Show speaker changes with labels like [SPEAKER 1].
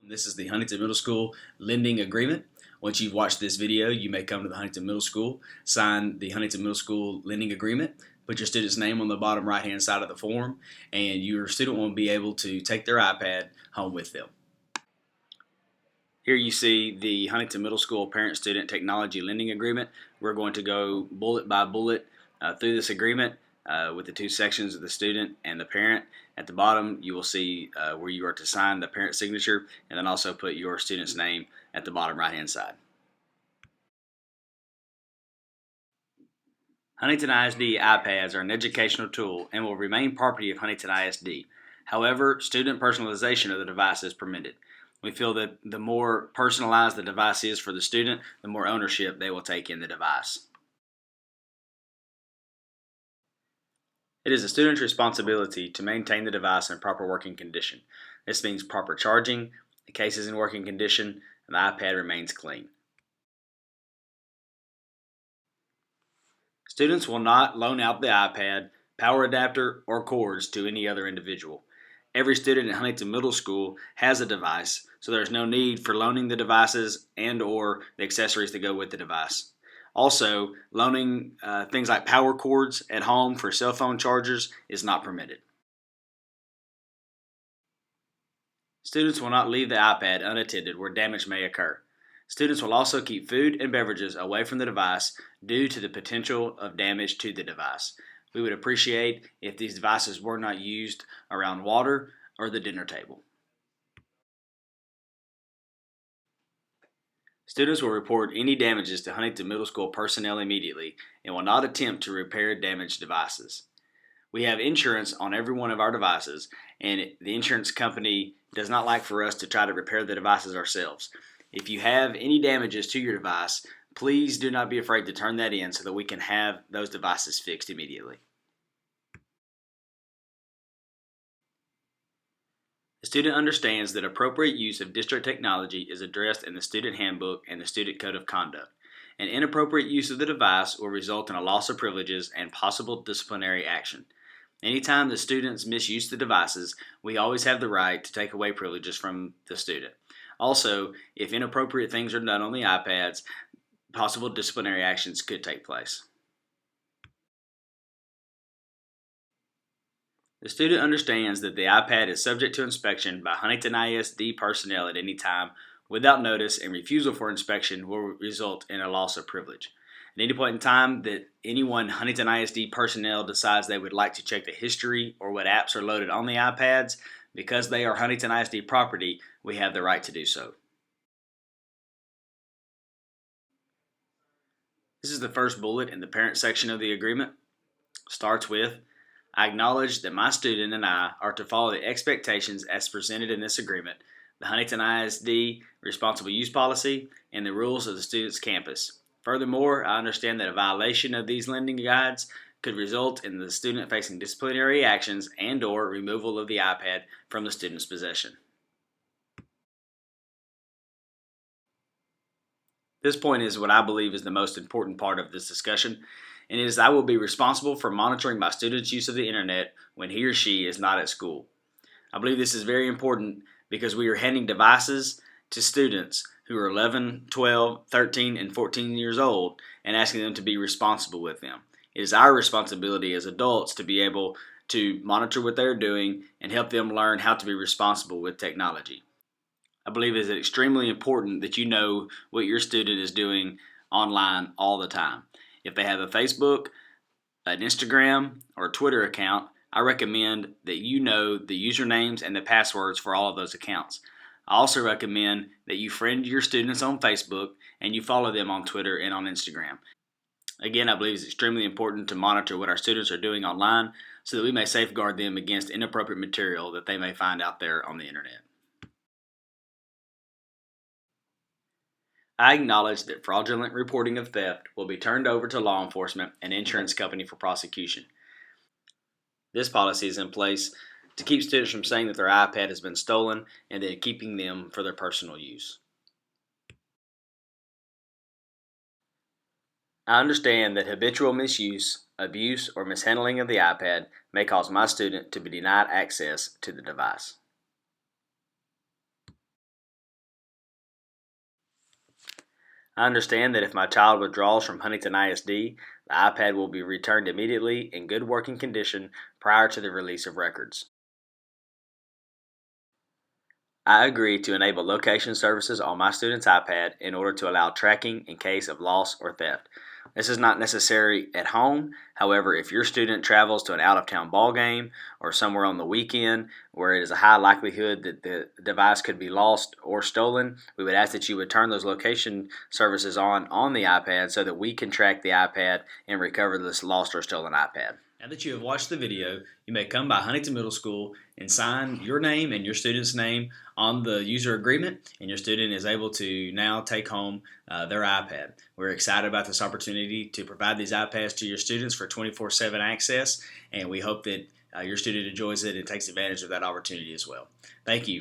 [SPEAKER 1] This is the Huntington Middle School lending agreement. Once you've watched this video, you may come to the Huntington Middle School, sign the Huntington Middle School lending agreement, put your student's name on the bottom right-hand side of the form, and your student will be able to take their iPad home with them. Here you see the Huntington Middle School Parent-Student Technology Lending Agreement. We're going to go bullet by bullet through this agreement with the two sections of the student and the parent. At the bottom, you will see where you are to sign the parent signature, and then also put your student's name at the bottom right-hand side. Huntington ISD iPads are an educational tool and will remain property of Huntington ISD. However, student personalization of the device is permitted. We feel that the more personalized the device is for the student, the more ownership they will take in the device. It is the student's responsibility to maintain the device in proper working condition. This means proper charging, the case is in working condition, and the iPad remains clean. Students will not loan out the iPad, power adapter, or cords to any other individual. Every student at Huntington Middle School has a device, so there is no need for loaning the devices and/or the accessories that go with the device. Also, loaning things like power cords at home for cell phone chargers is not permitted. Students will not leave the iPad unattended where damage may occur. Students will also keep food and beverages away from the device due to the potential of damage to the device. We would appreciate if these devices were not used around water or the dinner table. Students will report any damages to Huntington Middle School personnel immediately and will not attempt to repair damaged devices. We have insurance on every one of our devices, and the insurance company does not like for us to try to repair the devices ourselves. If you have any damages to your device, please do not be afraid to turn that in so that we can have those devices fixed immediately. The student understands that appropriate use of district technology is addressed in the student handbook and the student code of conduct. An inappropriate use of the device will result in a loss of privileges and possible disciplinary action. Anytime the students misuse the devices, we always have the right to take away privileges from the student. Also, if inappropriate things are done on the iPads, possible disciplinary actions could take place. The student understands that the iPad is subject to inspection by Huntington ISD personnel at any time without notice, and refusal for inspection will result in a loss of privilege. At any point in time that anyone Huntington ISD personnel decides they would like to check the history or what apps are loaded on the iPads, because they are Huntington ISD property, we have the right to do so. This is the first bullet in the parent section of the agreement. Starts with, I acknowledge that my student and I are to follow the expectations as presented in this agreement, the Huntington ISD Responsible Use Policy, and the rules of the student's campus. Furthermore, I understand that a violation of these lending guides could result in the student facing disciplinary actions and/or removal of the iPad from the student's possession. This point is what I believe is the most important part of this discussion, and it is I will be responsible for monitoring my student's use of the internet when he or she is not at school. I believe this is very important because we are handing devices to students who are 11, 12, 13, and 14 years old and asking them to be responsible with them. It is our responsibility as adults to be able to monitor what they're doing and help them learn how to be responsible with technology. I believe it is extremely important that you know what your student is doing online all the time. If they have a Facebook, an Instagram, or a Twitter account, I recommend that you know the usernames and the passwords for all of those accounts. I also recommend that you friend your students on Facebook and you follow them on Twitter and on Instagram. Again, I believe it's extremely important to monitor what our students are doing online so that we may safeguard them against inappropriate material that they may find out there on the internet. I acknowledge that fraudulent reporting of theft will be turned over to law enforcement and insurance company for prosecution. This policy is in place to keep students from saying that their iPad has been stolen and then keeping them for their personal use. I understand that habitual misuse, abuse, or mishandling of the iPad may cause my student to be denied access to the device. I understand that if my child withdraws from Huntington ISD, the iPad will be returned immediately in good working condition prior to the release of records. I agree to enable location services on my student's iPad in order to allow tracking in case of loss or theft. This is not necessary at home. However, if your student travels to an out of town ball game or somewhere on the weekend where it is a high likelihood that the device could be lost or stolen, we would ask that you would turn those location services on the iPad so that we can track the iPad and recover this lost or stolen iPad. Now that you have watched the video, you may come by Huntington Middle School and sign your name and your student's name on the user agreement, and your student is able to now take home their iPad. We're excited about this opportunity to provide these iPads to your students for 24/7 access, and we hope that your student enjoys it and takes advantage of that opportunity as well. Thank you.